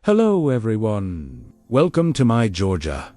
Hello everyone! Welcome to my Georgia,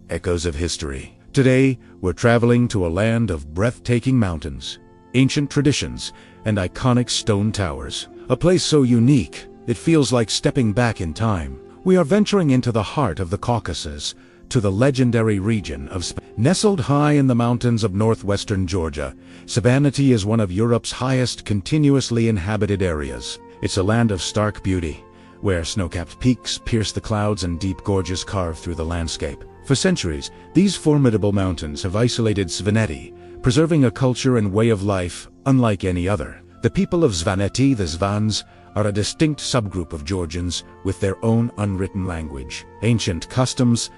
Echoes of History. Today, we're traveling to a land of breathtaking mountains, ancient traditions, and iconic stone towers. A place so unique, it feels like stepping back in time. We are venturing into the heart of the Caucasus, to the legendary region of Svaneti. Nestled high in the mountains of northwestern Georgia, Svaneti is one of Europe's highest continuously inhabited areas. It's a land of stark beauty, where snow-capped peaks pierce the clouds and deep gorges carve through the landscape. For centuries, these formidable mountains have isolated Svaneti, preserving a culture and way of life unlike any other. The people of Svaneti, the Svans, are a distinct subgroup of Georgians with their own unwritten language, ancient customs,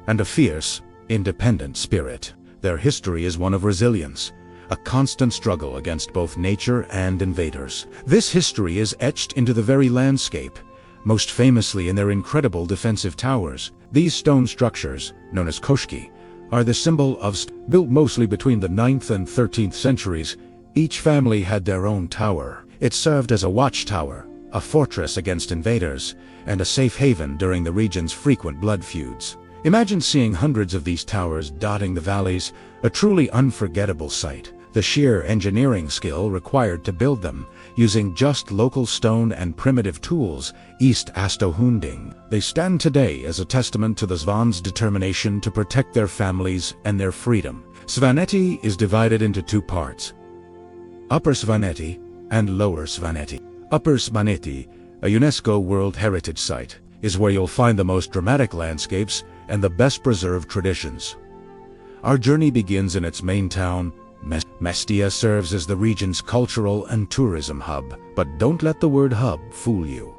and a fierce, independent spirit. Their history is one of resilience, a constant struggle against both nature and invaders. This history is etched into the very landscape, most famously in their incredible defensive towers. These stone structures, known as koshki, are the symbol of built mostly between the 9th and 13th centuries. Each family had their own tower. It served as a watchtower, a fortress against invaders, and a safe haven during the region's frequent blood feuds. Imagine seeing hundreds of these towers dotting the valleys, a truly unforgettable sight. The sheer engineering skill required to build them, using just local stone and primitive tools, East Astohunding. They stand today as a testament to the Svans' determination to protect their families and their freedom. Svaneti is divided into two parts: Upper Svaneti and Lower Svaneti. Upper Svaneti, a UNESCO World Heritage Site, is where you'll find the most dramatic landscapes and the best preserved traditions. Our journey begins in its main town. Mestia serves as the region's cultural and tourism hub, but don't let the word hub fool you.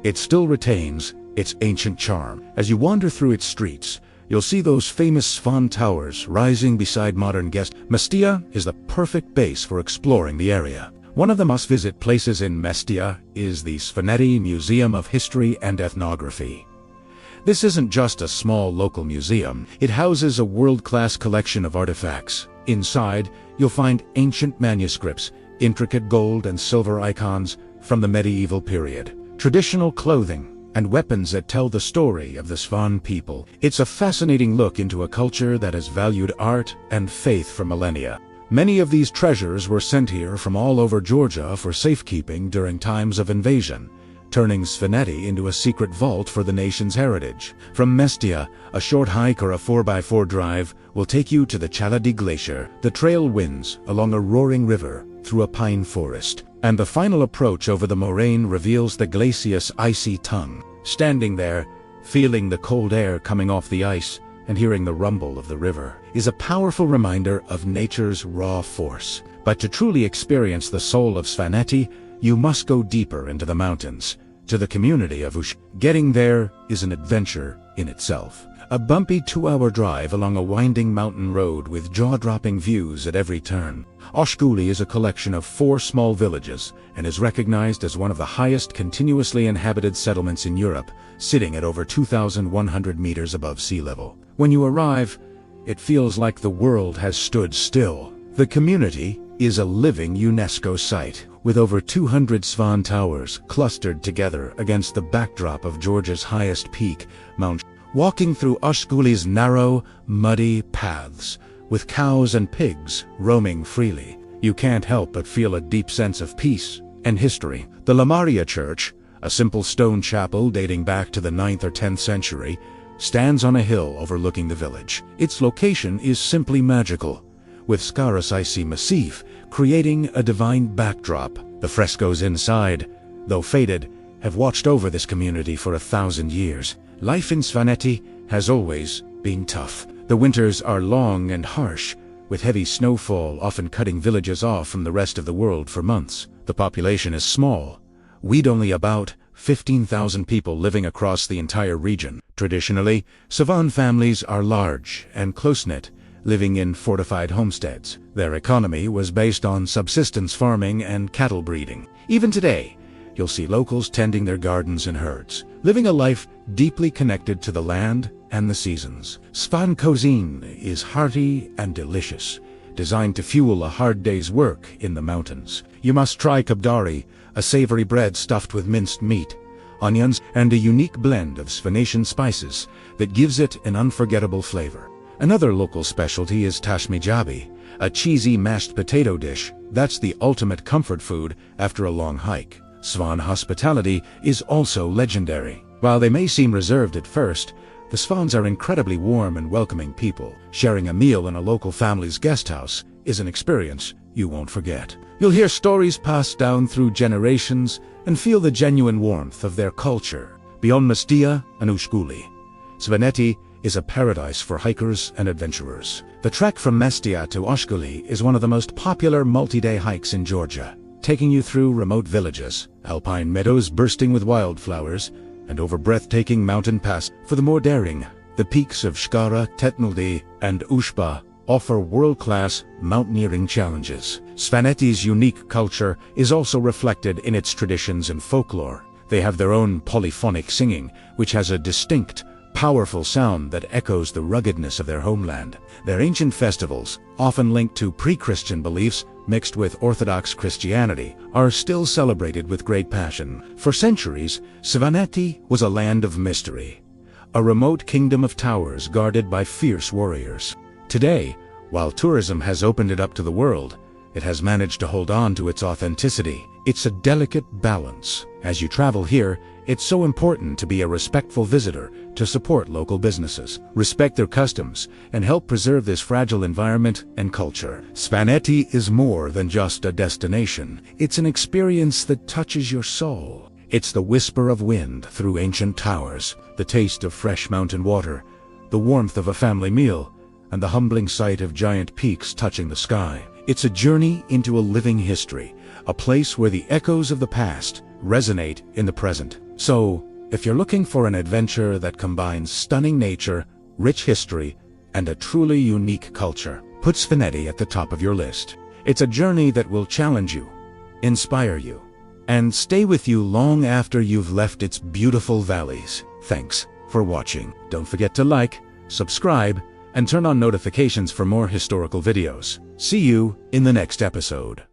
It still retains its ancient charm. As you wander through its streets, you'll see those famous Svan towers rising beside modern guests. Mestia is the perfect base for exploring the area. One of the must-visit places in Mestia is the Svaneti Museum of History and Ethnography. This isn't just a small local museum. It houses a world-class collection of artifacts. Inside, you'll find ancient manuscripts, intricate gold and silver icons from the medieval period, traditional clothing, and weapons that tell the story of the Svan people. It's a fascinating look into a culture that has valued art and faith for millennia. Many of these treasures were sent here from all over Georgia for safekeeping during times of invasion, turning Svaneti into a secret vault for the nation's heritage. From Mestia, a short hike or a 4x4 drive will take you to the Chalaadi Glacier. The trail winds along a roaring river through a pine forest, and the final approach over the moraine reveals the glacier's icy tongue. Standing there, feeling the cold air coming off the ice and hearing the rumble of the river is a powerful reminder of nature's raw force. But to truly experience the soul of Svaneti, you must go deeper into the mountains, to the community of Ushguli. Getting there is an adventure in itself. A bumpy 2-hour drive along a winding mountain road with jaw-dropping views at every turn. Ushguli is a collection of 4 small villages and is recognized as one of the highest continuously inhabited settlements in Europe, sitting at over 2,100 meters above sea level. When you arrive, it feels like the world has stood still. The community is a living UNESCO site, with over 200 Svan towers clustered together against the backdrop of Georgia's highest peak, Mount Shkhara. Walking through Ushguli's narrow, muddy paths, with cows and pigs roaming freely, you can't help but feel a deep sense of peace and history. The Lamaria Church, a simple stone chapel dating back to the 9th or 10th century, stands on a hill overlooking the village. Its location is simply magical, with Shkhara's icy massif creating a divine backdrop. The frescoes inside, though faded, have watched over this community for 1,000 years. Life in Svaneti has always been tough. The winters are long and harsh, with heavy snowfall often cutting villages off from the rest of the world for months. The population is small, with only about 15,000 people living across the entire region. Traditionally, Svan families are large and close-knit, living in fortified homesteads. Their economy was based on subsistence farming and cattle breeding. Even today, you'll see locals tending their gardens and herds, living a life deeply connected to the land and the seasons. Svan cuisine is hearty and delicious, designed to fuel a hard day's work in the mountains. You must try kabdari, a savory bread stuffed with minced meat, onions, and a unique blend of Svanetian spices that gives it an unforgettable flavor. Another local specialty is tashmijabi, a cheesy mashed potato dish that's the ultimate comfort food after a long hike. Svan hospitality is also legendary. While they may seem reserved at first, the Svans are incredibly warm and welcoming people. Sharing a meal in a local family's guest house is an experience you won't forget. You'll hear stories passed down through generations and feel the genuine warmth of their culture. Beyond Mestia and Ushguli, Svaneti is a paradise for hikers and adventurers. The trek from Mestia to Ushguli is one of the most popular multi-day hikes in Georgia, taking you through remote villages, alpine meadows bursting with wildflowers, and over breathtaking mountain passes. For the more daring, the peaks of Shkhara, Tetnuldi, and Ushba offer world-class mountaineering challenges. Svaneti's unique culture is also reflected in its traditions and folklore. They have their own polyphonic singing, which has a distinct, powerful sound that echoes the ruggedness of their homeland. Their ancient festivals, often linked to pre-Christian beliefs mixed with Orthodox Christianity, are still celebrated with great passion. For centuries, Svaneti was a land of mystery, a remote kingdom of towers guarded by fierce warriors. Today, while tourism has opened it up to the world, it has managed to hold on to its authenticity. It's a delicate balance. As you travel here, it's so important to be a respectful visitor, to support local businesses, respect their customs, and help preserve this fragile environment and culture. Svaneti is more than just a destination. It's an experience that touches your soul. It's the whisper of wind through ancient towers, the taste of fresh mountain water, the warmth of a family meal, and the humbling sight of giant peaks touching the sky. It's a journey into a living history, a place where the echoes of the past resonate in the present. So, if you're looking for an adventure that combines stunning nature, rich history, and a truly unique culture, put Svaneti at the top of your list. It's a journey that will challenge you, inspire you, and stay with you long after you've left its beautiful valleys. Thanks for watching. Don't forget to like, subscribe, and turn on notifications for more historical videos. See you in the next episode.